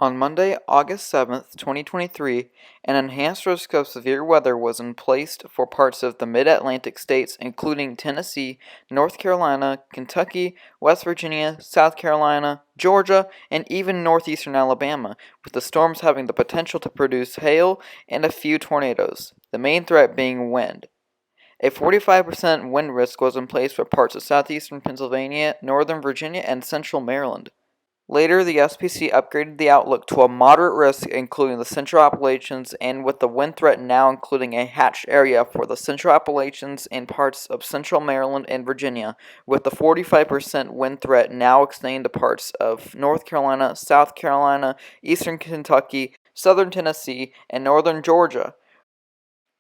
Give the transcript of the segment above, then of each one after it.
On Monday, August 7th, 2023, an enhanced risk of severe weather was in place for parts of the mid-Atlantic states including Tennessee, North Carolina, Kentucky, West Virginia, South Carolina, Georgia, and even northeastern Alabama, with the storms having the potential to produce hail and a few tornadoes, the main threat being wind. A 45% wind risk was in place for parts of southeastern Pennsylvania, northern Virginia, and central Maryland. Later, the SPC upgraded the outlook to a moderate risk, including the Central Appalachians, and with the wind threat now including a hatched area for the Central Appalachians and parts of central Maryland and Virginia, with the 45% wind threat now extending to parts of North Carolina, South Carolina, eastern Kentucky, southern Tennessee, and northern Georgia.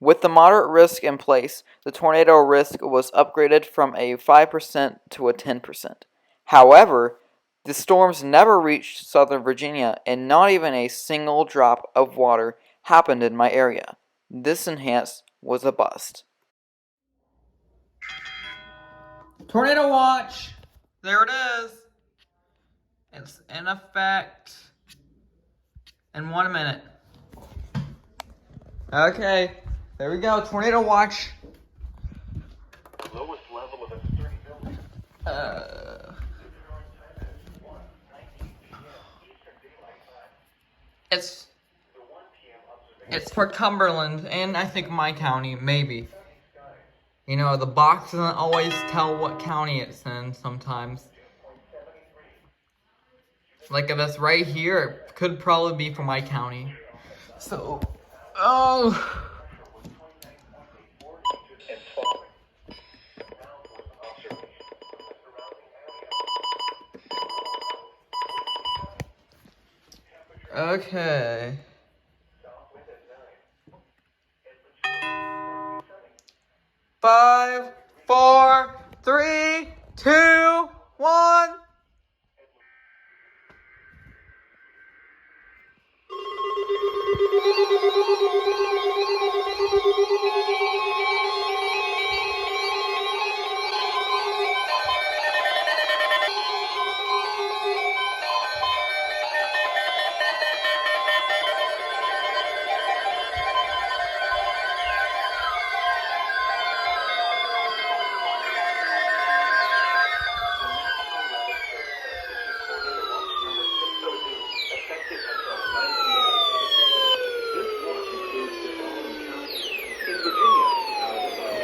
With the moderate risk in place, the tornado risk was upgraded from a 5% to a 10%. However, the storms never reached southern Virginia, and not even a single drop of water happened in my area. This enhance was a bust. Tornado watch! There it is! It's in effect in 1 minute. Okay, there we go, tornado watch. Lowest level of a sturdy building. It's for Cumberland, and I think my county, maybe. You know, the box doesn't always tell what county it's in sometimes. Like if it's right here, it could probably be for my county. So, oh. Okay. 5, 4, 3, 2, 1.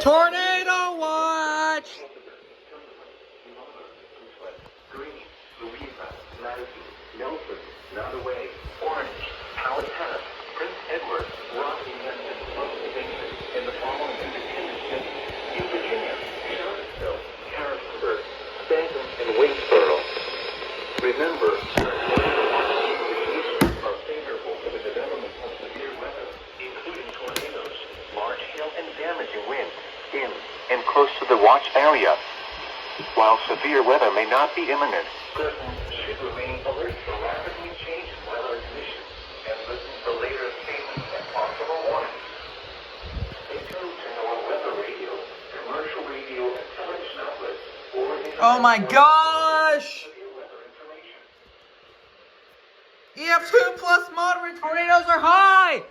Tornado watch! Green, Louisa, Madison, Nelson, Nottoway, Orange, Powhatan, Prince Edward, Rocky Mesa, Pennsylvania, and the following independent cities. In Virginia, Charlottesville, Harrisburg, Stanton, and Waynesboro. Remember, conditions are favorable for the development of severe weather, including tornadoes, large hail, and damaging winds in and close to the watch area. While severe weather may not be imminent, persons should remain alert for rapidly changing weather conditions and listen to later statements and possible warnings. Stay tuned to our weather radio, commercial radio, and television outlets, or Oh my gosh! EF2 plus moderate tornadoes are high!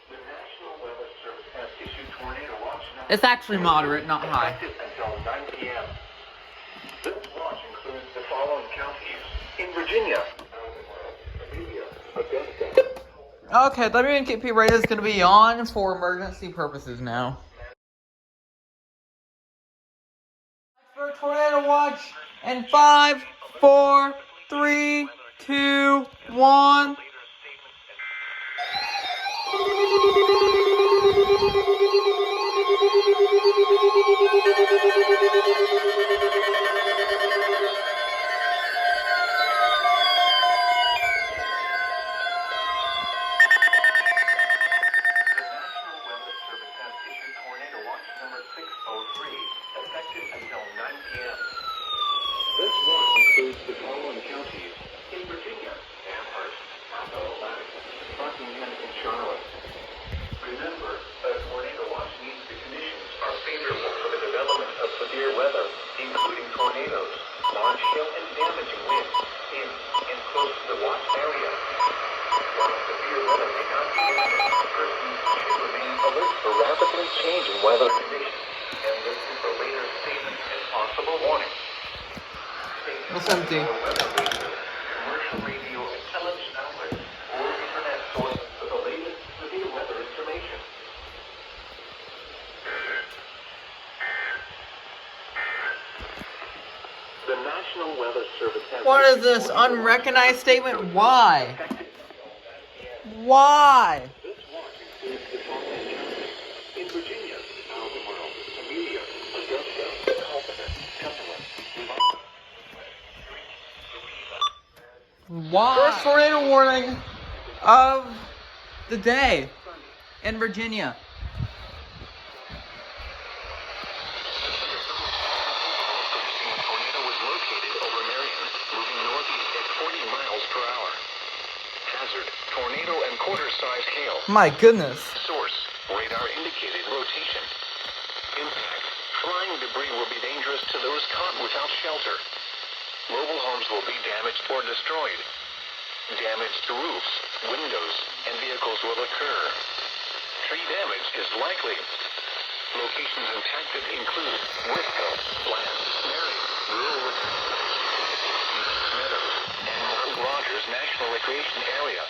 The National Weather Service has issued tornado watch number It's actually moderate, not high. effective until 9 p.m. This watch includes the following counties. In Virginia, Augusta. Okay, WNKP radio is going to be on for emergency purposes now. For tornado watch, and 5, 4, 3, 2, 1. Effective until 9 p.m. This watch includes the following counties. In Virginia, Amherst, Appomattox, Rockingham, and Charlotte. Remember, a tornado watch means the conditions are favorable for the development of severe weather. area. While severe weather may not be imminent, persons should remain alert for rapidly changing weather conditions and listen for later statements and possible warnings. That's empty. Weather radio, commercial radio and television outlets, or internet sources for the latest severe weather information. The National Weather Service has... What is this unrecognized statement? Why? Why? This watch includes the following counties: in Virginia, Albemarle, Amelia, Augusta, Culpeper, Cumberland, Why? First tornado warning of the day in Virginia. tornado was located over Marion, moving northeast at 40 miles per hour. Hazard: tornado and quarter-size hail. My goodness. Source: radar indicated rotation. Impact: flying debris will be dangerous to those caught without shelter. Mobile homes will be damaged or destroyed. Damage to roofs, windows, and vehicles will occur. Tree damage is likely. Locations impacted include Wisco, Bland, Marion, Rural, Meadows, and Mount Rogers National Recreation Area.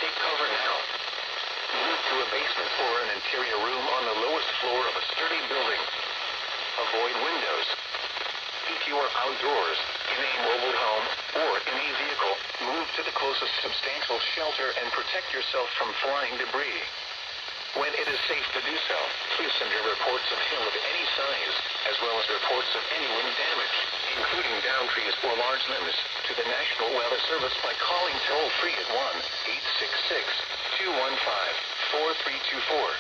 Take cover now. Move to a basement or an interior room on the lowest floor of a sturdy building. Avoid windows. If you are outdoors, in a mobile home, or in a vehicle, move to the closest substantial shelter and protect yourself from flying debris. When it is safe to do so, please send your reports of hail of any size, as well as reports of any wind damage, including downed trees or large limbs, to the National Weather Service by calling toll-free at 1-866-215-4324.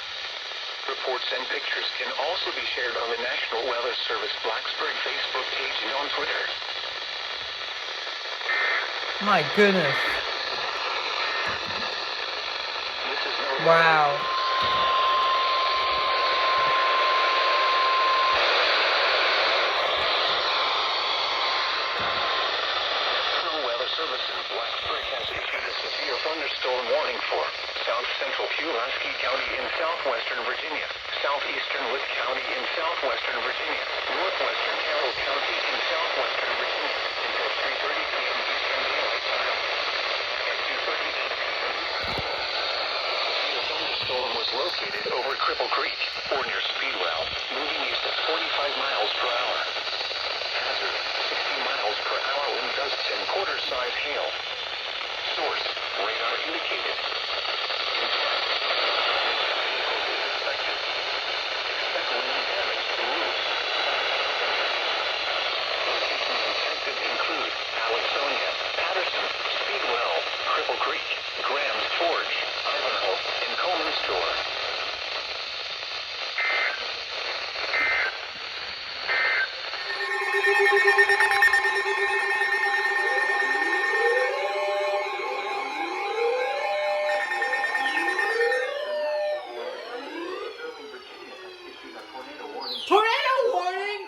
Reports and pictures can also be shared on the National Weather Service Blacksburg Facebook page and on Twitter. My goodness. This is no... Wow. National Weather Service in Blacksburg has issued a severe thunderstorm warning for South Central Pulaski County in southwestern Virginia, southeastern Wood County in southwestern Virginia, northwestern Carroll County in southwestern Virginia until 3:30 p.m. Eastern Daylight Time. At 2:30 the thunderstorm was located over Cripple Creek or near Speedwell, moving east at 45 miles per hour. Hazard: 60 miles per hour wind gusts and quarter-size hail. Source: radar indicated. Impact: expected. Expect wind damage to roofs. Locations impacted include Alexonia, Patterson, Speedwell, Cripple Creek, Graham's Forge, Ivanhoe, and Coleman's Store. Tornado warning!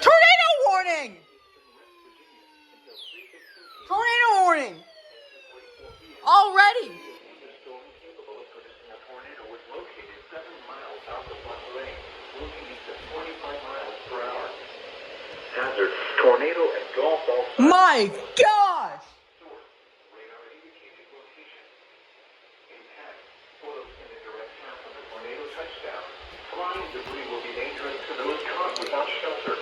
Tornado warning! Tornado warning! Already! Hazard: tornado and golf ball. My gosh! Radar indicated location. Impact: photos in the direct path of the tornado touchdown. Flying debris will be dangerous to those caught without shelter.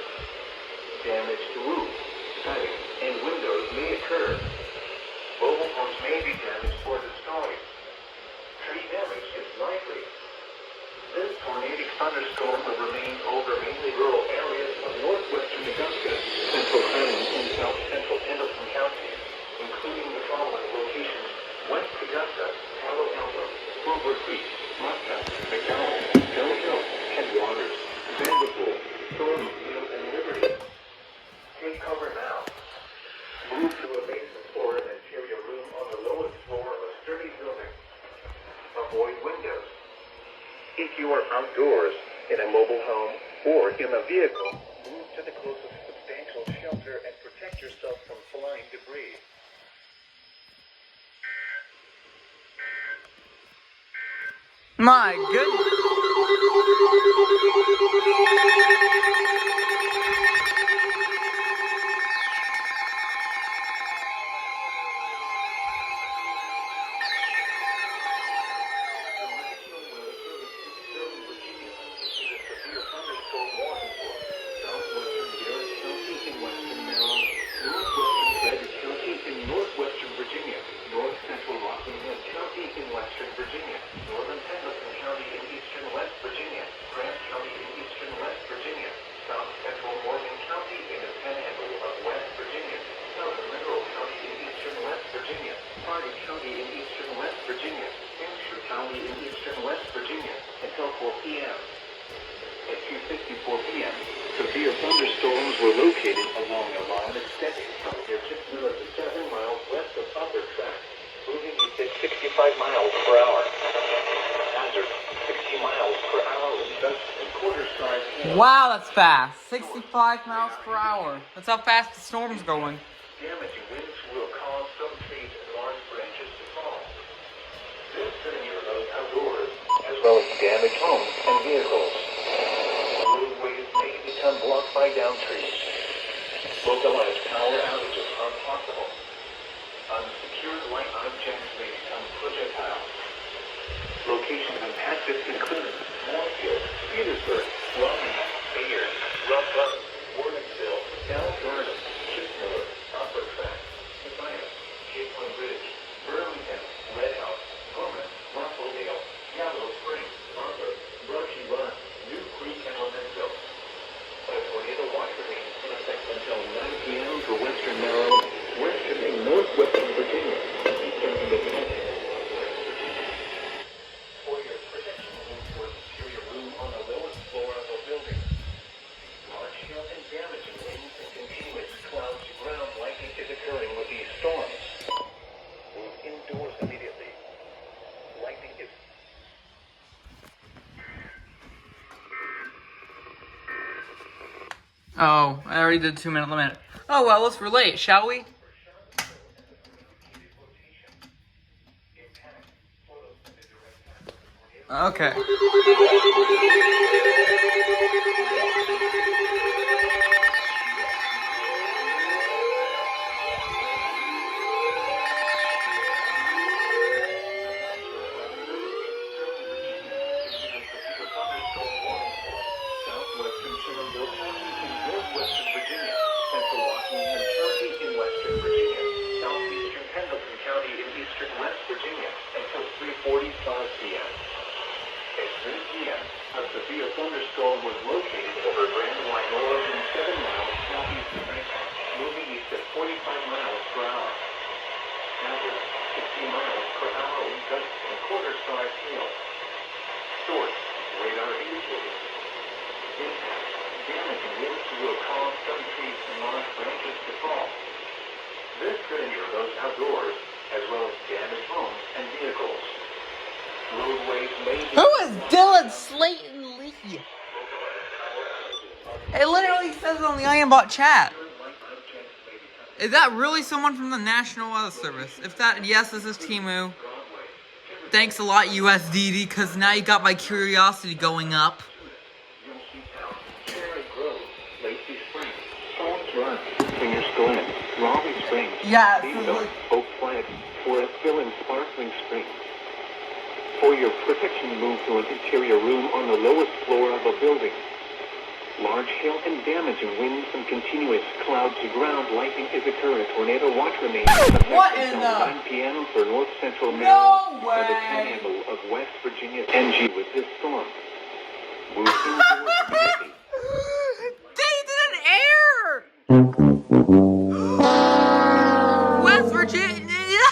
Damage to roofs, siding, and windows may occur. Mobile homes may be damaged or destroyed. Tree damage is likely. This tornadic thunderstorm will remain over mainly rural areas of northwestern Augusta, central Clinton, and south central Pendleton counties, including the following locations: West Augusta, Palo Alto, Clover Creek, Mudcap, McDowell, Hill Hill, Headwaters, Vanderpool, Thornfield, and Liberty. Take cover now. Move to a basement or an interior room on the lowest floor of a sturdy building. Avoid windows. If you are outdoors, in a mobile home, or in a vehicle, move to the closest flying debris. My goodness. Northwestern Virginia, north central Rockingham County in western Virginia, northern Pendleton County in eastern West Virginia, Grant County in eastern West Virginia, south central Morgan County in the Panhandle of West Virginia, southern Mineral County in eastern West Virginia, Hardin County in eastern West Virginia, Hampshire County in eastern West Virginia, until 4 p.m. At 2:54 p.m., severe thunderstorms were located along a line extending from Virginia to 7 miles west of Upper Track, moving east at 65 miles per hour. Hazard, 60 miles per hour with gusts and quarter-size hail. Wow, that's fast. 65 miles per hour. That's how fast the storm's going. Damaging winds will cause some trees and large branches to fall. This setting your road outdoors, as well as damaged homes and vehicles. Roadways may become blocked by downed trees. Localized power outages are possible. Unsecured light objects may become projectiles. Locations impacted include Moorfield, Petersburg, Rockingham, Bayard, Rough Run, Warrensville, Down Garden, Chipmiller, Upper Track, Defiance, Cape Point Ridge, Burlington, Red House, Pullman, Rosseldale, Gallow Springs, Arthur, Brushy Run, New Creek, and Elemental. A tornado watch remains in effect until 9 p.m. for western Maryland, western and northwestern Virginia, eastern and Mid-Atlantic. For your protection, move to a superior room on the lowest floor of a building. Large hail and damaging winds and continuous clouds to ground lightning is occurring with these storms. Move indoors immediately. Lightning is... Oh, I already did 2-minute limit. Oh well, let's relate, shall we? Okay. Southwestern Shenandoah County in northwestern Virginia, central Rockingham County in western Virginia, southeastern Pendleton County in eastern West Virginia, until 3:45 p.m. At 3 p.m., a severe thunderstorm was located over Grand Wynorah in 7 miles southeast of Bangkok, moving east at 45 miles per hour. Hazard, 60 miles per hour with gusts and quarter-size hail. Source, radar indicated. Impact, damaging winds will cause some trees and large branches to fall. This could injure those outdoors, as well as damage homes and vehicles. Roadways may be... Who is Dylan Slayton Lee? It literally says it on the IamBot chat. Is that really someone from the National Weather Service? If that, yes, this is Timu. Thanks a lot, USDD, because now you got my curiosity going up. Fingers Glen, Raleigh Springs, Yeah, Beeville, Oak Flat, Forest Hill, and Sparkling Springs. For your protection, move to an interior room on the lowest floor of a building. Large hail and damaging winds and continuous clouds to ground lightning is occurring. Tornado watch remains in effect What in until the- 9 p.m. for north central No Maryland way. and the Panhandle of West Virginia NG with this storm. Move indoors immediately. They did an air! West Virginia!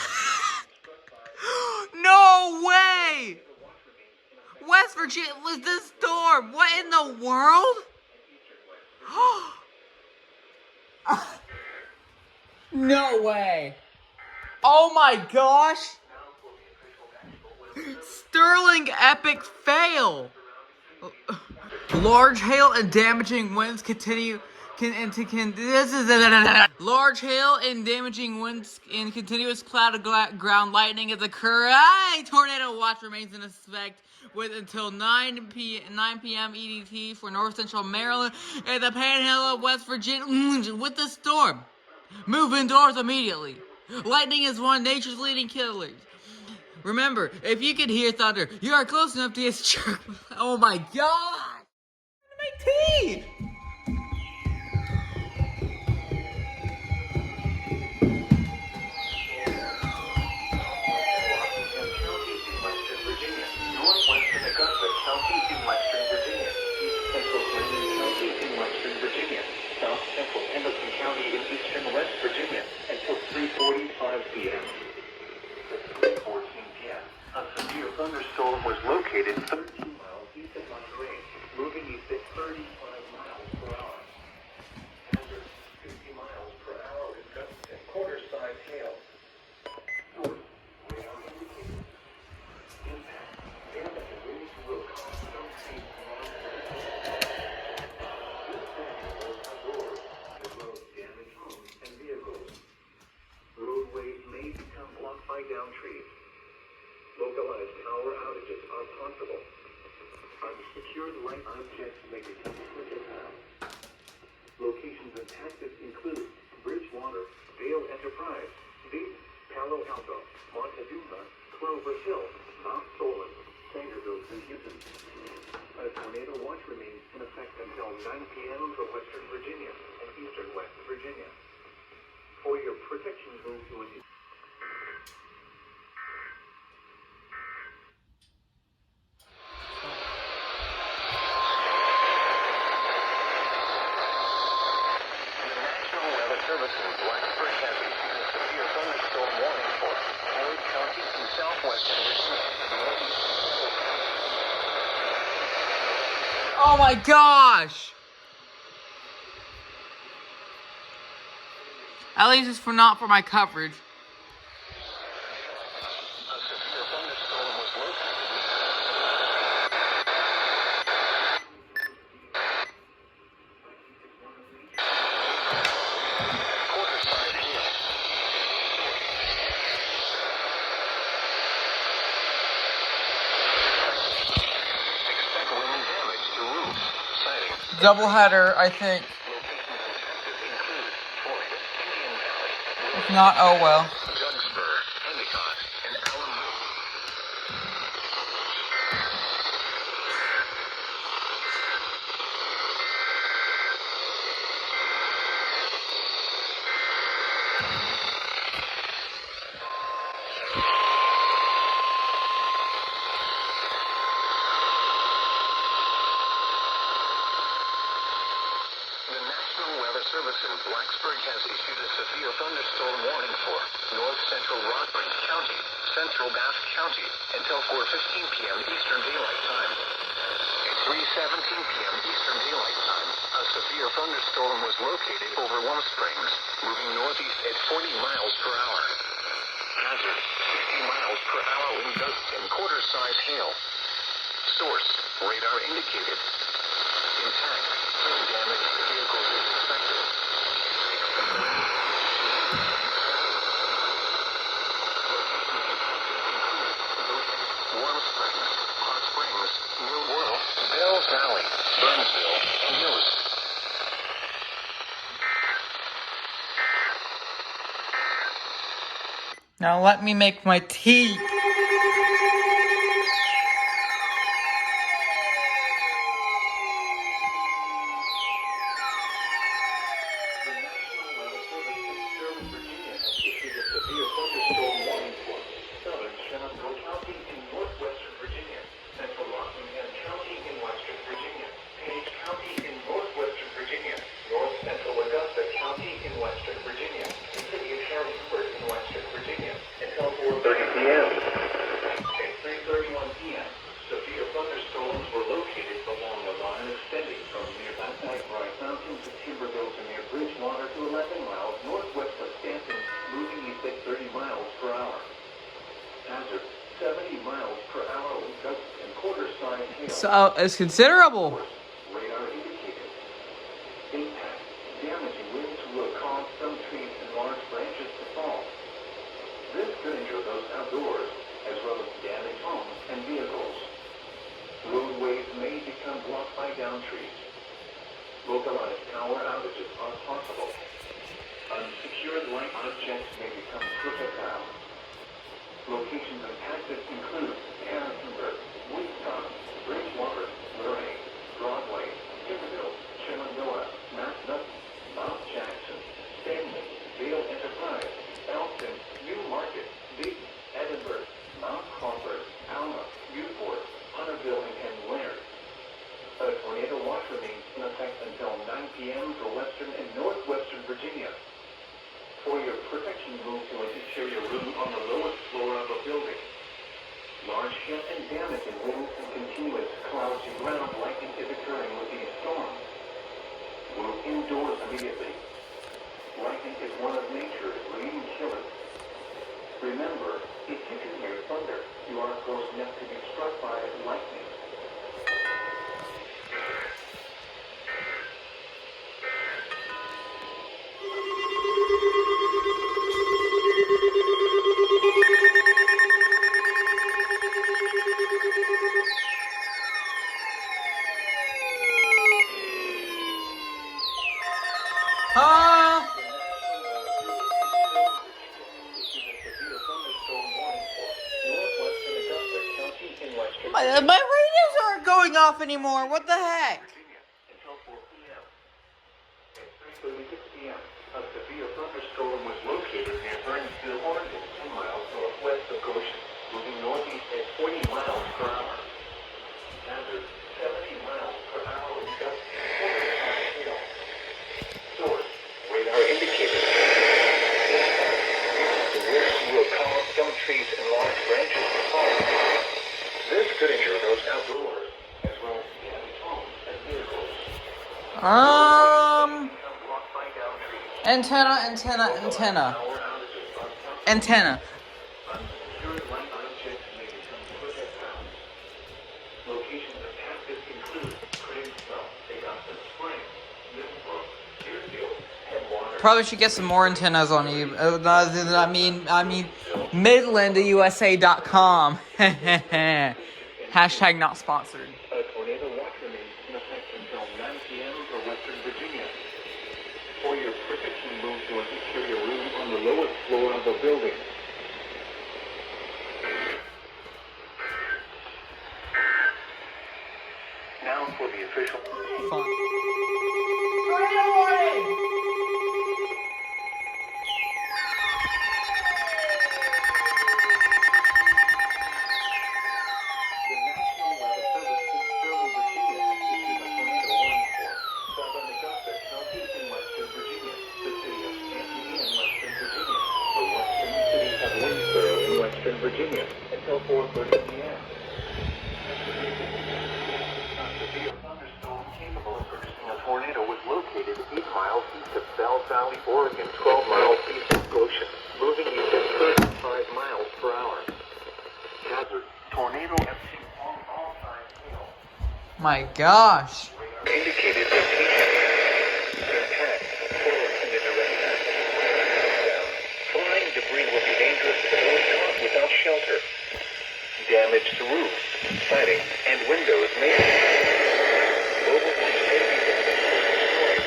No way! West Virginia was this storm. What in the world? No way. Oh my gosh. Sterling epic fail. Large hail and damaging winds continue This is large hail and damaging winds and continuous cloud of ground lightning is occurring. Tornado watch remains in effect with until 9 p.m. EDT for north central Maryland and the Panhandle of West Virginia with the storm. Move indoors immediately. Lightning is one of nature's leading killers. Remember, if you can hear thunder, you are close enough to its chirp. Oh my god! My tea! Thunderstorm was located 13 miles east of Monterey, moving east at 35 miles per hour. Hazard, 50 miles per hour with gusts and quarter-size hail. Source, radar indicated. Impact, damage and winds will cause some pain along the way. This damage was outdoors, as well as damaged homes and vehicles. Roadways may become blocked by downed trees. Localized power outages are possible. Unsecured light objects may become critical now. Locations and tactics include Bridgewater, Vale Enterprise, Dayton, Palo Alto, Montezuma, Clover Hill, Mount Solon, Sangerville, and Houston. A tornado watch remains in effect until 9 p.m. for Western Virginia and Eastern West Virginia. For your protection, move to a Services Blacksburg has issued a severe thunderstorm warning for Floyd County in southwestern Virginia. Oh my gosh! At least it's not for my coverage. A severe thunderstorm was located. Doubleheader, I think. If not, oh well. Service in Blacksburg has issued a severe thunderstorm warning for north central Rockland County, central Bath County, until 4:15 p.m. Eastern Daylight Time. At 3:17 p.m. Eastern Daylight Time, a severe thunderstorm was located over Warm Springs, moving northeast at 40 miles per hour. Hazard, 60 miles per hour wind gusts and quarter-size hail. Source, radar indicated. Impact, no damage to vehicles is expected. Warm Springs, Hot Springs, New World, Bells Valley, Burnsville, and Yost. Now let me make my tea. So it's considerable. Radar indicated. Impact. will cause some trees and large branches to fall. This could injure those outdoors, as well as damage homes and vehicles. Roadways may become blocked by downed trees. Localized power outages are possible. Unsecured light objects may become projectiles. Locations impacted include Harrisonburg, Woodstock, Bridgewater, Luray, Broadway, Iberville, Shenandoah, Macnutt, Mount Jackson, Stanley, Vale Enterprise, Elkton, New Market, Dayton, Edinburgh, Mount Crawford, Alma, Newport, Hunterville, and Laird. A tornado watch remains in effect until 9 p.m. for western and northwestern Virginia. For your protection, move to an interior room on the lowest floor of a building. Large hail and damage in winds and continuous clouds and ground lightning is occurring with these storms. Move indoors immediately. Lightning is one of nature's leading killers. Remember, if you can hear thunder, you are close enough to be struck by lightning. My radios aren't going off anymore. What the heck? Until 4 p.m. At 3:36 p.m., a severe thunderstorm was located near Burnsville, Oregon, 10 miles northwest of Goshen, moving northeast at 40 miles per hour. Hazard 70 miles per hour with gusts 4 hail. Source: radar indicated. The winds will cause some trees and large branches to fall. This could injure those outdoors, as well as damage homes and vehicles. Antenna. Antenna. Unsecured light objects may become projectiles. Locations impacted include Cranesville, Augusta Springs, Middlebrook, Deerfield, Headwater. Probably should get some more antennas on you. I mean, MidlandUSA.com. Hashtag not sponsored. A tornado watch remains in effect until 9 p.m. for Western Virginia. For your protection, move to an interior room on the lowest floor of a building. Now for the official... Fun. Virginia until 4:30 p.m. A severe thunderstorm capable of producing a tornado was located 8 miles east of Bell Valley, Oregon, 12 miles east of Goshen, moving east at 35 miles per hour. Hazard: tornado MC on all sides hail. My gosh. Radar indicated location. Impact forward in the direction. Flying debris will be dangerous to those caught without shelter. Damage to roofs, siding, and windows may be. Mobile homes may be destroyed.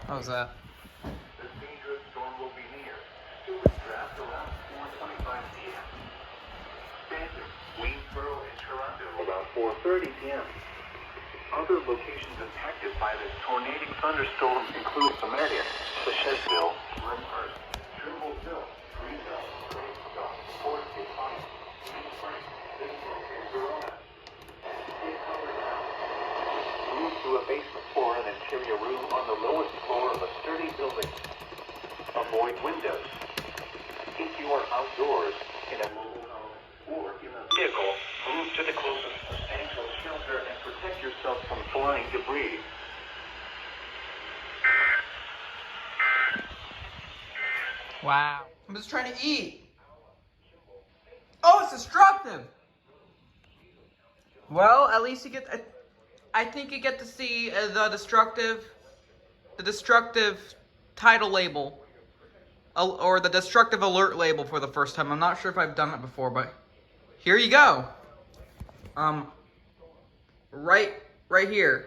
What was that? This dangerous storm will be near. Stewart draft around 4:25 p.m. Stanton, Waynesboro, and Toronto around 4:30 p.m. Other locations impacted by this tornadic thunderstorm include Marion, Fasheville, Glenhurst, Trimbleville, Greenville, Cranesville, Fort Defiant, Green Springs, Vicksburg, and Verona. Stay covered now. Move to a basement or an interior room on the lowest floor of a sturdy building. Avoid windows. If you are outdoors in a mobile home or in a vehicle, move to the closest substantial shelter and protect yourself from flying debris. Wow. I'm just trying to eat. Oh, it's destructive. Well, at least you get. I think you get to see the destructive title label, or the destructive alert label for the first time. I'm not sure if I've done it before, but here you go. Right here.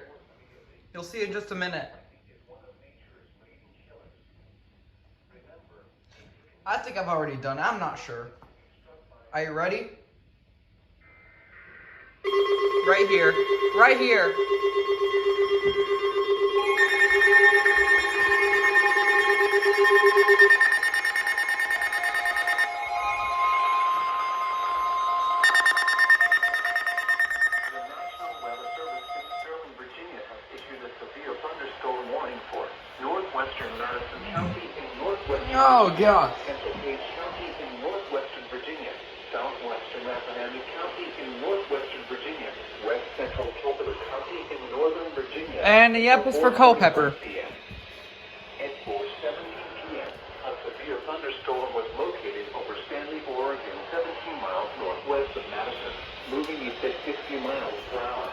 You'll see in just a minute. I think I've already done it. I'm not sure. Are you ready? Right here. Right here. Northwestern Madison County in northwestern Oh, God. Central Page County in northwestern Virginia, southwestern Rappahannock County in northwestern Virginia, west central Culpeper County in northern Virginia. And the yep is for Culpeper. At 4:17 p.m., a severe thunderstorm was located over Stanley, Oregon, 17 miles northwest of Madison, moving east at 60 miles per hour.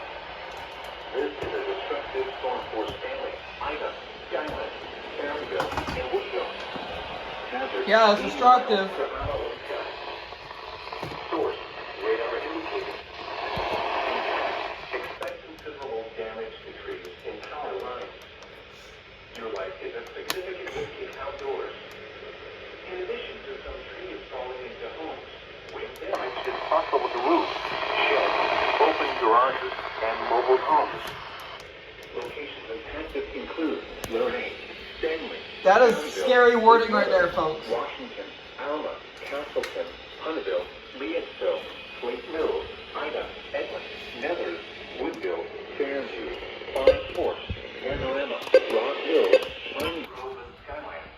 This is a destructive storm for Stanley, Ida, Skyland, Farmville, and Woodville. Yeah, it's destructive. Source, radar indicated. Expect considerable damage to trees and power lines. Your life is at significant risk outdoors. In addition to some trees falling into homes, wind damage is possible to roofs, sheds, open garages, and mobile homes. Locations of hazards include Lorraine, Stanley. That is Farmville, scary wording right there, folks. Washington, Alma, Castleton, Hunneville, Leadville, Flint Mills, Ida, Edmond, Nethers, Woodville, Fairview, Pine Forks, Panorama, Rock Hill, Pine Grove, and Skyline.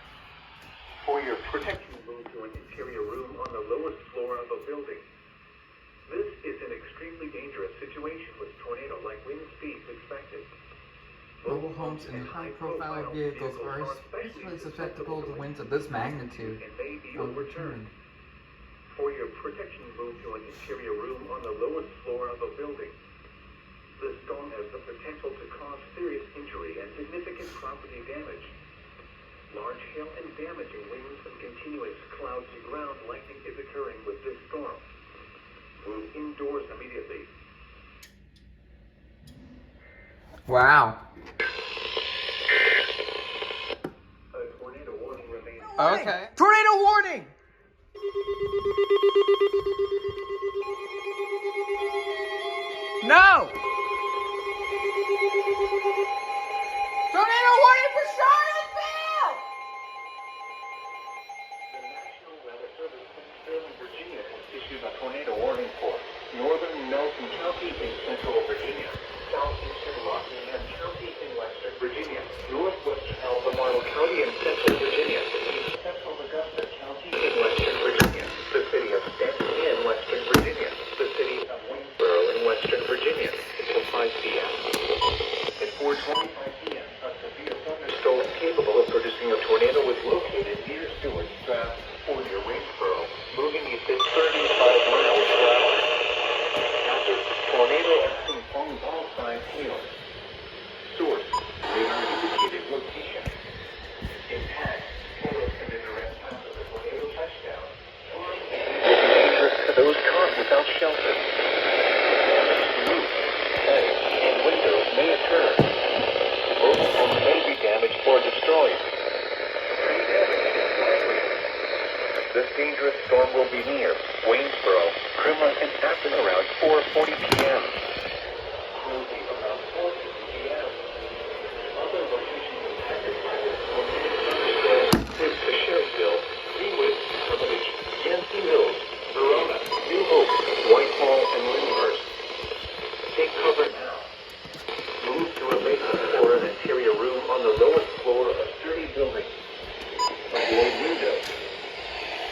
For your protection, move to an interior room on the lowest floor of a building. This is an extremely dangerous situation with tornado-like wind speeds expected. Mobile homes and high-profile vehicles are especially susceptible to winds of this magnitude. And may be overturned. For your protection, move to an interior room on the lowest floor of a building. The storm has the potential to cause serious injury and significant property damage. Large hail and damaging winds and continuous cloud-to-ground lightning is occurring with this storm. Move indoors immediately. Wow. A tornado warning remains. Okay. Tornado warning! No! Tornado warning for Charlottesville! The National Weather Service in Sterling, Virginia has issued a tornado warning for northern Nelson County in central Virginia, southeastern Rockingham County in western Virginia, northwestern Albemarle County in central Virginia, central Augusta County in western Virginia, the city of Denton in western Virginia, the city of Waynesboro in western Virginia, until 5 p.m. At 4:25 p.m., a severe thunderstorm capable of producing a tornado was located near Stewart's Draft or near Waynesboro, moving east at 35 miles per hour. Hazard, tornado and soon falling all sides hail. Source, radar indicated location. Impact, photos and a direct path of the tornado touchdown. Flying will be dangerous to those caught without shelter. Roofs, hedge, and windows may occur. Mobile homes may be damaged or destroyed. Tree damage is likely. This dangerous storm will be near Waynesboro, Crimlin, and Afton around 4:40 p.m. Closing around 4:50 p.m. Other locations impacted by this tornado thunderstorm include Sherrillville, Greenwood, Hermitage, Yancey Mills, Verona, New Hope, Whitehall, and Lyndhurst. Take cover now. Move to a basement or an interior room on the lowest floor of a sturdy building. Avoid windows.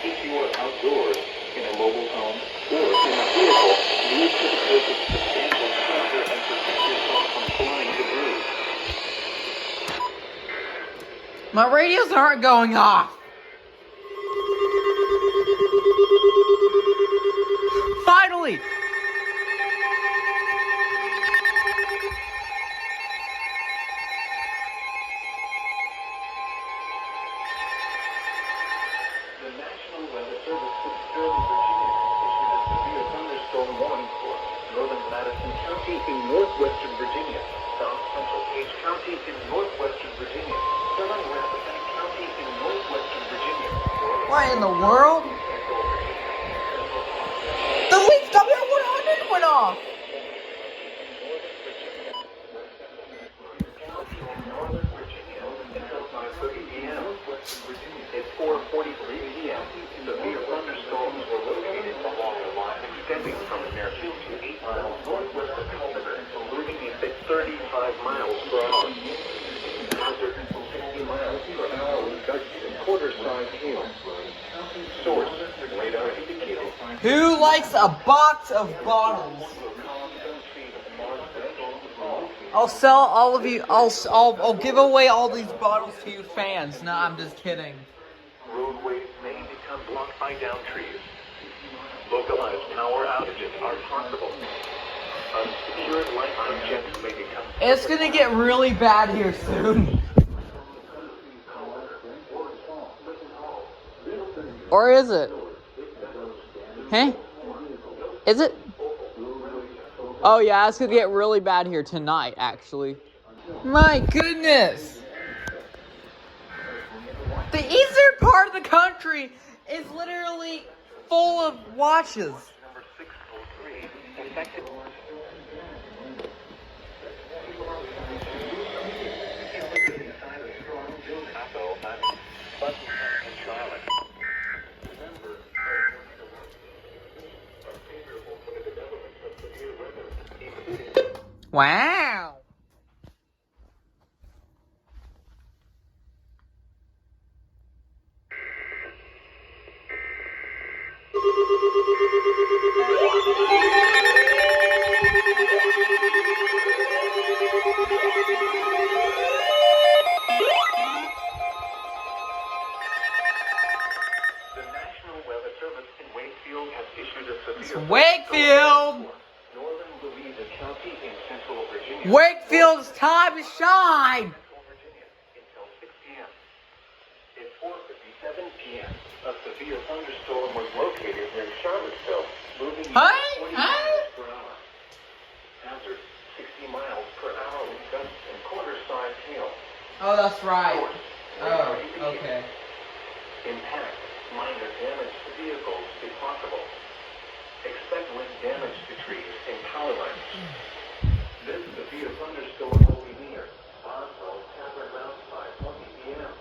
If you are outdoors, in a mobile home, or in a vehicle, move to the place of substantial shelter and protect yourself from flying debris. My radios aren't going off. Finally! Weather Service to Sterling, Virginia, issued a severe thunderstorm warning for northern Madison County in northwestern Virginia, south central Page County in northwestern Virginia, southern Rappahannock County in northwestern Virginia. What in the world? The Leafs W100 went off! At 4:43 p.m., severe thunderstorms were located along the line extending from near 2 to 8 miles northwest of Culver, moving at 35 miles per hour. Hazard 60 miles per hour with gusts and quarter-size hail. Source radar indicated. Who likes a box of bottles? I'll sell all of you. I'll give away all these bottles to you fans. No, I'm just kidding. Roadways may become blocked by down trees. Localized power outages are possible. Unsecured light objects may become. It's gonna get really bad here soon. Or is it? Huh? Is it? Oh yeah, it's gonna get really bad here tonight, actually. My goodness! The eastern part of the country is literally full of watches. Number 603 affected. Wow! The National Weather Service in Wakefield has issued a severe Wakefield! northern Louisa County in central Virginia. Wakefield's time to shine! Central Virginia until 6 p.m. At 4:57 p.m., a severe thunderstorm was located near Charlottesville, moving at 40 miles per hour. Hazard 60 miles per hour with gusts and quarter-size hail. Oh, that's right. Source, Oh, radar indicated. okay. Impact, minor damage to vehicles if possible. Expect wind damage to trees and power lines. This severe thunderstorm will be near Boswell Tavern Mountain by 20 p.m.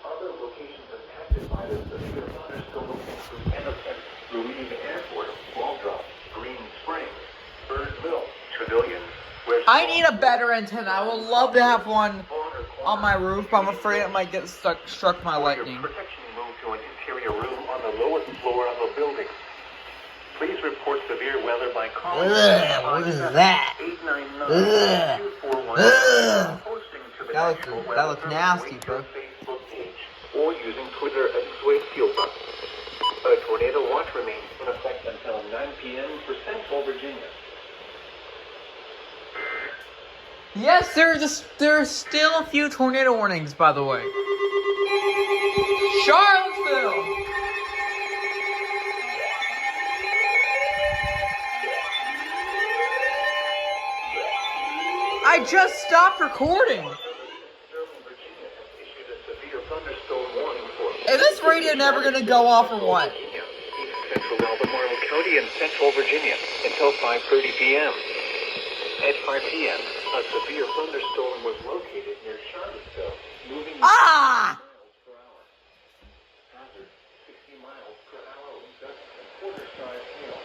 Other locations impacted by this severe thunderstorm include Edison, Louisiana Airport, Waldrop, Green Springs, Birdsville, Trevilian. I need a better antenna. I would love to have one on my roof, but I'm afraid it might get struck by lightning. Your protection move to an interior room on the lowest floor of a building. Please report severe weather by calling What is that? 899-241 posting to the That National looks Weather nasty, Service bro. Facebook page or using Twitter at Wakefield. A tornado watch remains in effect until 9 p.m. for Central Virginia. Yes, there's still a few tornado warnings, by the way. Charlottesville! I just stopped recording. Sterling, Virginia has issued a severe thunderstorm warning for Is this radio never gonna go off or what? East Central Albemarle County and Central Virginia until 5:30 p.m. At 5 p.m., a severe thunderstorm was located near Charlottesville, moving Ah! miles per hour. Hazard 60 miles per hour with gusts and quarter-size hail.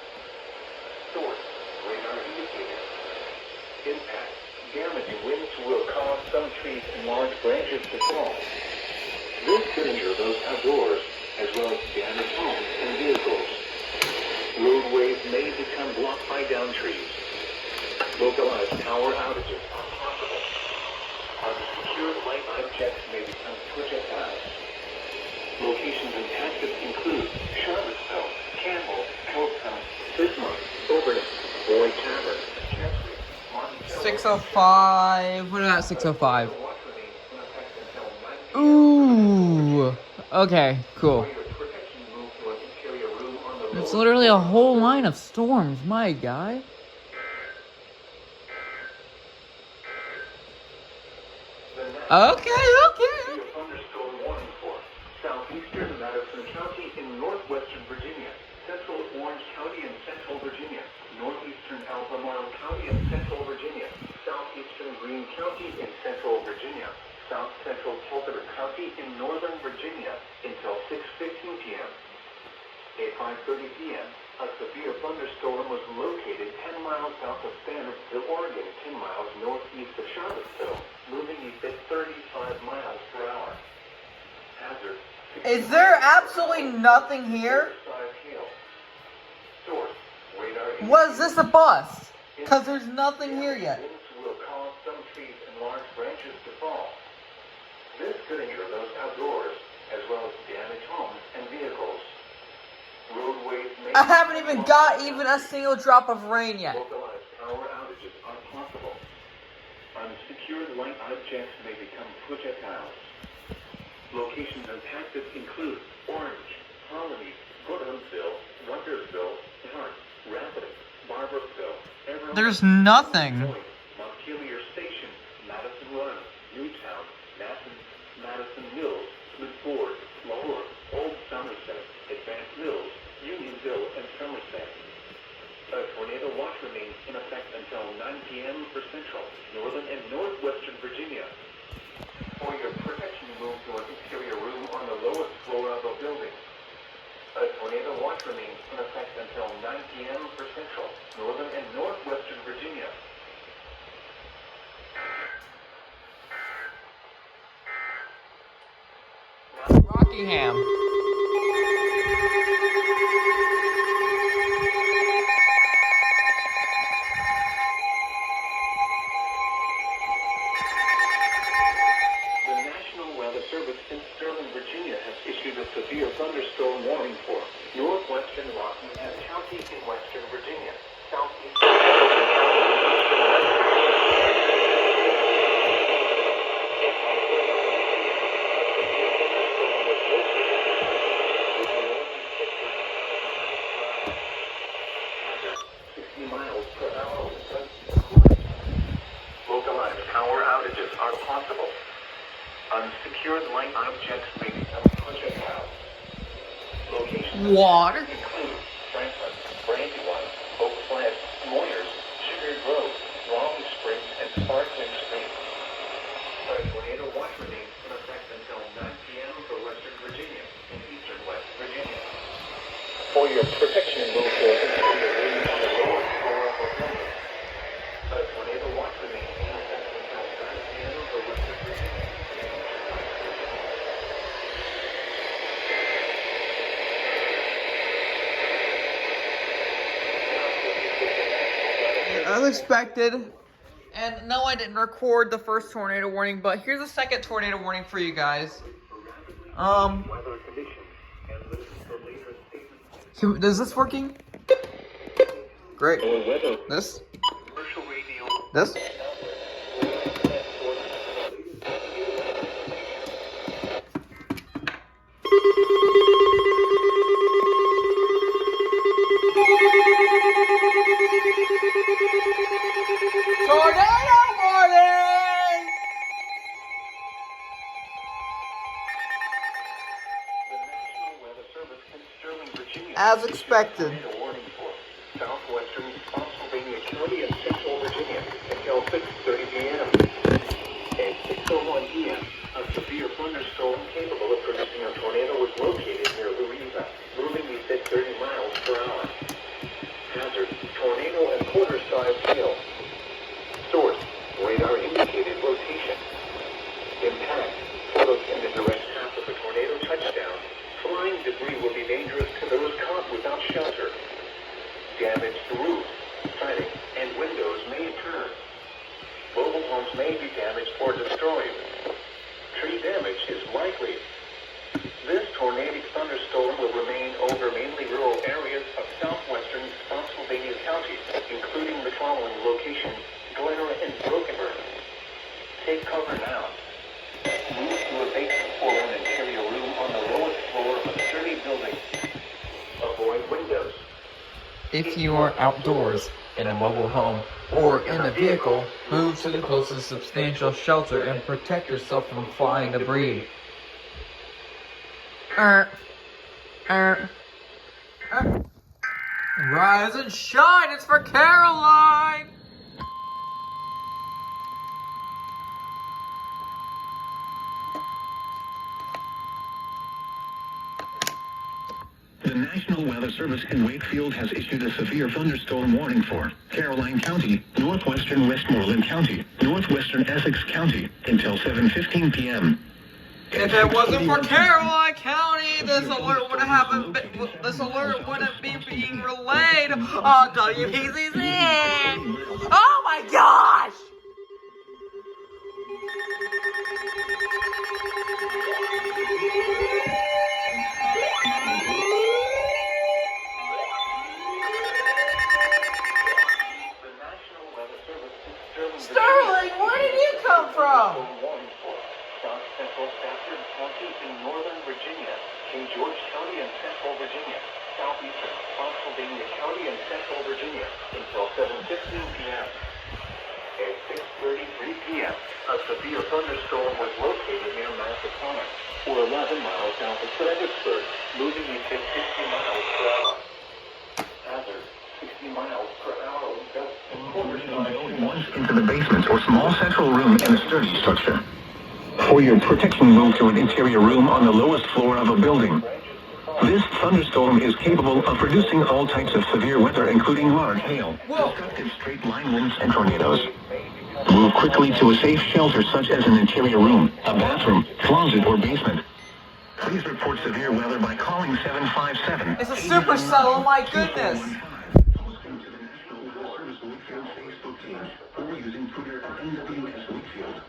Source radar indicated. Impact damaging winds will cause some trees and large branches to fall. This could injure those outdoors, as well as damage homes and vehicles. Roadways may become blocked by down trees. Localized power outages are possible. Unsecured light objects may become projectiles. Locations impacted include Charlottesville, Campbell, Hilltown, Bismarck, Oberlin, Boyd Tavern, Chancery, Martin Hill. 605. What about 605? Ooh. Okay, cool. Protection move It's literally a whole line of storms, my guy. Okay. Thunderstorm warning for southeastern Madison County in northwestern Virginia, central Orange County in central Virginia, northeastern Albemarle County in central Virginia, southeastern Greene County in central Virginia, south central Culpeper County in northern Virginia until 6:15 p.m. At 5:30 p.m., a severe thunderstorm was located 10 miles south of Standardsville, Oregon, 10 miles northeast of Charlottesville, moving east at 35 miles per hour. Hazard. Is there absolutely nothing here? Source, radar. Was this a bus? Because there's nothing here yet. Winds will cause some trees and large branches to fall. This could injure those outdoors, as well as damage homes and vehicles. Roadways may I haven't even got a single drop of rain yet. localized power outages are possible. Unsecured light objects may become projectiles. Locations impacted include Orange, Colony, Woodhamsville, Rundersville, Hart, Rapids, Barbersville, Everett, There's nothing. Montpelier Station, Madison Run, Newtown, Madison Mills, Smithford, Lower, Old Somerset, Advanced Mills, Unionville, and Somerset. A tornado watch remains in effect until 9 p.m. for central, northern, and northwestern Virginia. For your protection, move to an interior room on the lowest floor of a building. A tornado watch remains in effect until 9 p.m. for central, northern, and northwestern Virginia. Rockingham. The National Weather Service in Sterling, Virginia has issued a severe thunderstorm warning for northwestern Rockingham County in western Virginia, southeastern miles per hour. Localized power outages are possible. Unsecured light objects may become projectiles. Locations Water. include Franklin, Brandywine, Oak Flat, Moyers, Sugar Grove, Long Springs, and Sparkling Springs. A tornado watch remains in effect until 9 p.m. for western Virginia and eastern West Virginia. For your protection, move to an interior room on the lower floor of a building. A tornado watch remains in effect until 9 p.m. for western Virginia. As expected. And no, I didn't record the first tornado warning, but here's the second tornado warning for you guys. Weather conditions and listen for later statements. Is this working? Great. Or weather. This? Commercial radio. This? Tornado warning! The National Weather Service in Sterling, Virginia. As expected. Tornado warning for southwestern Pennsylvania County and central Virginia until 6:30 p.m. At 6:01 p.m., a severe thunderstorm capable of producing a tornado was located near Louisa, moving east at 30 miles per hour. Hazard: tornado and quarter-sized hail. Source: radar indicated rotation. Impact: photos in the direct path of the tornado touchdown. Flying debris will be dangerous to those caught without shelter. Damaged roofs, siding, and windows may occur. Mobile homes may be damaged or destroyed. Tree damage is likely. This tornadic thunderstorm will remain over mainly rural areas of southwestern Pennsylvania counties, including the following locations: Glenora and Brokenburg. Take cover now. Move to a basement or an interior room on the lowest floor of a sturdy building. Avoid windows. If you are outdoors, in a mobile home, or in a vehicle, move to the closest substantial shelter and protect yourself from flying debris. Rise and shine, it's for Caroline! The National Weather Service in Wakefield has issued a severe thunderstorm warning for Caroline County, northwestern Westmoreland County, northwestern Essex County until 7:15 p.m. If it wasn't for Caroline County, this alert wouldn't be being relayed on WPCC. Oh my gosh! Sterling, where did you come from? South Central Stafford County in northern Virginia, King George County in central Virginia, southeastern Pennsylvania County in central Virginia until 7:15 p.m. At 6:33 p.m., a severe thunderstorm was located near Massachusetts, or 11 miles south of Fredericksburg, moving at 60 miles per hour. Hazard, 60 miles per hour. Going once into the basement or small central room in a sturdy structure. For your protection, move to an interior room on the lowest floor of a building. This thunderstorm is capable of producing all types of severe weather, including large hail, destructive straight-line winds, and tornadoes. Move quickly to a safe shelter such as an interior room, a bathroom, closet, or basement. Please report severe weather by calling 757. It's a supercell, oh my goodness! Or using Twitter at NWS Wakefield,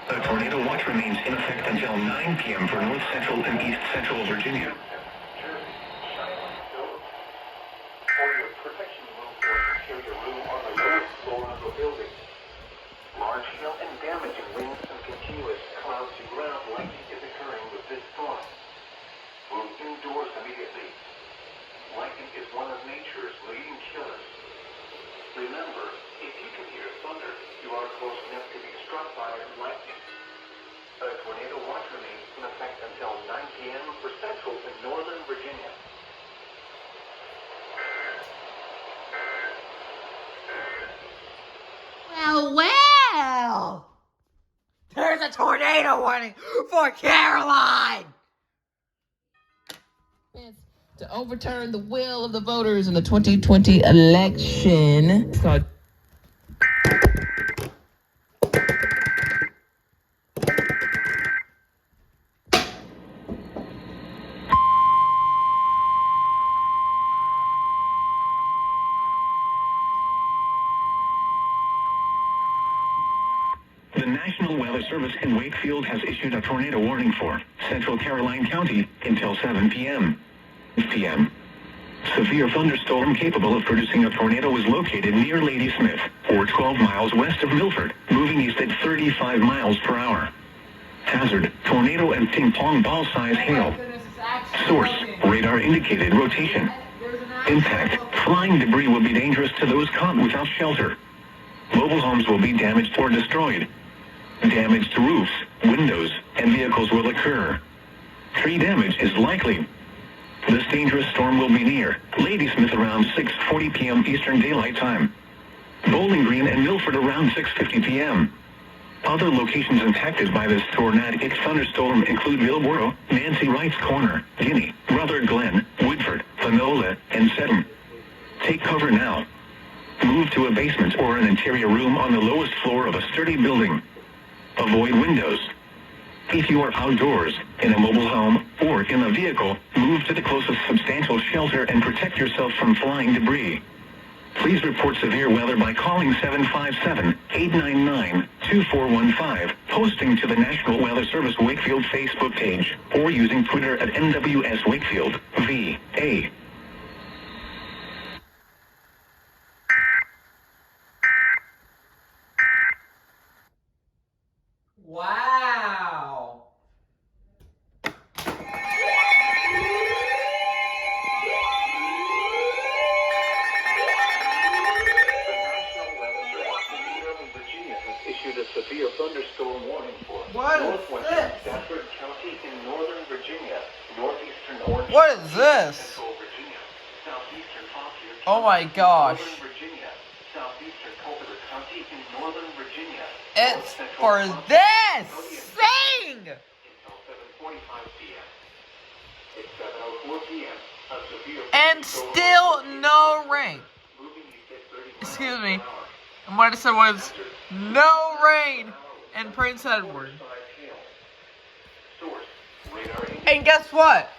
A tornado watch remains in effect until 9 p.m. for north central and east central Virginia. For your protection, move to an interior room on the lowest floor of a building. Large hail and damaging winds and continuous cloudy ground lightning is occurring with this storm. Move indoors immediately. Lightning is one of nature's leading killers. Remember, if you can hear thunder, you are close enough to be struck by lightning. A tornado watch remains in effect until 9 p.m. for central and northern Virginia. Well! There's a tornado warning for Caroline! To overturn the will of the voters in the 2020 election. The National Weather Service in Wakefield has issued a tornado warning for Central Caroline County until 7 p.m. Severe thunderstorm capable of producing a tornado is located near Ladysmith, or 12 miles west of Milford, moving east at 35 miles per hour. Hazard, tornado and ping-pong ball-size hail. Source, radar-indicated rotation. Impact, flying debris will be dangerous to those caught without shelter. Mobile homes will be damaged or destroyed. Damage to roofs, windows, and vehicles will occur. Tree damage is likely. This dangerous storm will be near Ladysmith around 6:40 p.m. Eastern Daylight Time. Bowling Green and Milford around 6:50 p.m. Other locations impacted by this tornadic thunderstorm include Millboro, Nancy Wright's Corner, Guinea, Rutherford Glen, Woodford, Panola, and Seddon. Take cover now. Move to a basement or an interior room on the lowest floor of a sturdy building. Avoid windows. If you are outdoors, in a mobile home, or in a vehicle, move to the closest substantial shelter and protect yourself from flying debris. Please report severe weather by calling 757-899-2415, posting to the National Weather Service Wakefield Facebook page, or using Twitter at NWS Wakefield, VA. Wow! What is Northwestern this? Stafford County in northern Virginia, northeastern Orange What is County, this? central Virginia, southeastern Fauquier County, Oh my gosh. northern Virginia, southeastern Culpeper County in northern Virginia. It's north central for Fauquier this County thing! until 7:45 p.m. It's 7:04 p.m. A severe And still no rain. moving east at 30 miles Excuse me. per hour. And what I said was no rain in Prince Edward. Source, radar And guess what?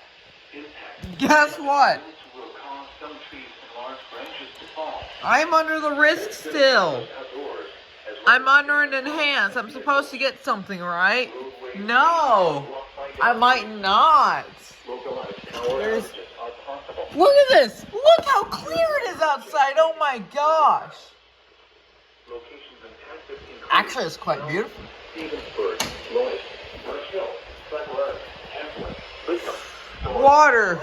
impact. Guess what? Will cause some trees and large branches to fall. I'm under the risk still. Outdoors, as well I'm under an enhance. I'm supposed to get something, right? No. I might not. localized power There's- outages are possible. Look at this. Look how clear it is outside. Oh my gosh. Locations impacted include Actually, it's quite beautiful. Stevensburg, Lois, Brush Hill, Glen Run, Templin, Whitman, Water.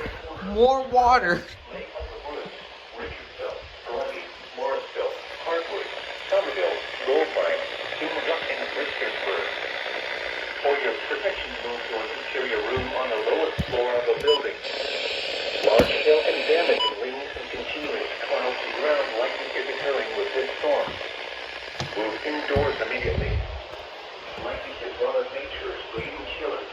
More water. Lake of the Woods, Richardsville, Columbia, Morrisville, Hartwood, Somerville, Goldmine, Humaluck, and Bristersburg. For your protection, move to an interior room on the lowest floor of a building. Large hail and damage in winds and continuous clouds and ground likely is occurring with this storm. Move indoors immediately. Lightning is one of nature's leading killers.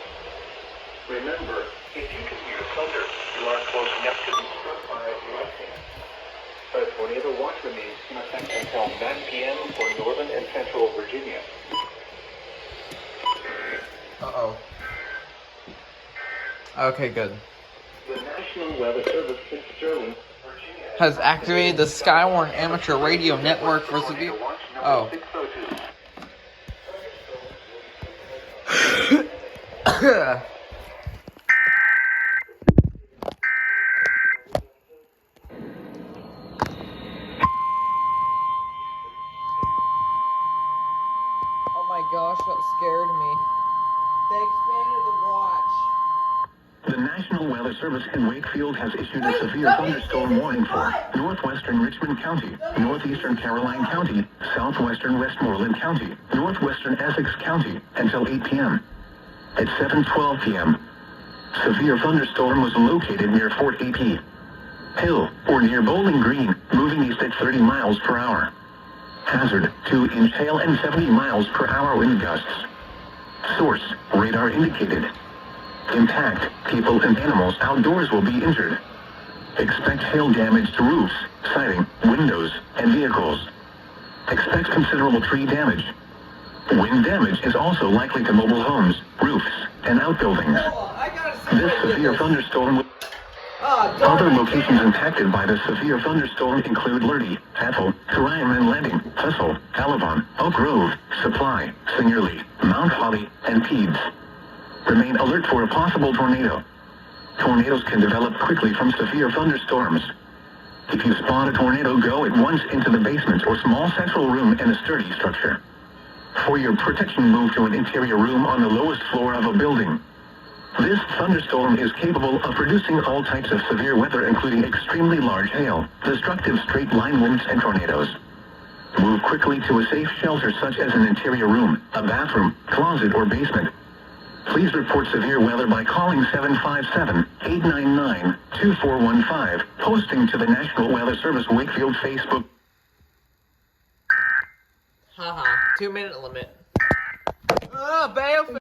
Remember, if you can hear thunder, you are close enough to be struck by lightning. A tornado watch remains in effect until 9 p.m. for northern and central Virginia. Uh-oh. Okay, good. The National Weather Service in Sterling, Virginia, Has activated the Skywarn Amateur Radio Network for severe... watch number Oh. 602. Oh my gosh, that scared me. They expanded the watch. The National Weather Service in Wakefield has issued a Wait, severe let me thunderstorm see this. warning for What? northwestern Richmond County, northeastern Caroline County, southwestern Westmoreland County, northwestern Essex County until 8 p.m. At 7:12 p.m., severe thunderstorm was located near Fort AP Hill or near Bowling Green, moving east at 30 miles per hour. Hazard, 2-inch hail and 70 miles per hour wind gusts. Source, radar indicated. Impact, people and animals outdoors will be injured. Expect hail damage to roofs, siding, windows, and vehicles. Expect considerable tree damage. Wind damage is also likely to mobile homes, roofs, and outbuildings. I gotta see This what I did severe this. thunderstorm will... Other locations impacted by the severe thunderstorm include Lurdy, Ethel, Thuriman Landing, Fussell, Alabon, Oak Grove, Supply, Singerly, Mount Holly, and Pedes. Remain alert for a possible tornado. Tornadoes can develop quickly from severe thunderstorms. If you spot a tornado, go at once into the basement or small central room in a sturdy structure. For your protection, move to an interior room on the lowest floor of a building. This thunderstorm is capable of producing all types of severe weather, including extremely large hail, destructive straight-line winds, and tornadoes. Move quickly to a safe shelter such as an interior room, a bathroom, closet, or basement. Please report severe weather by calling 757-899-2415, posting to the National Weather Service Wakefield Facebook. Haha, 2-minute limit. Bail.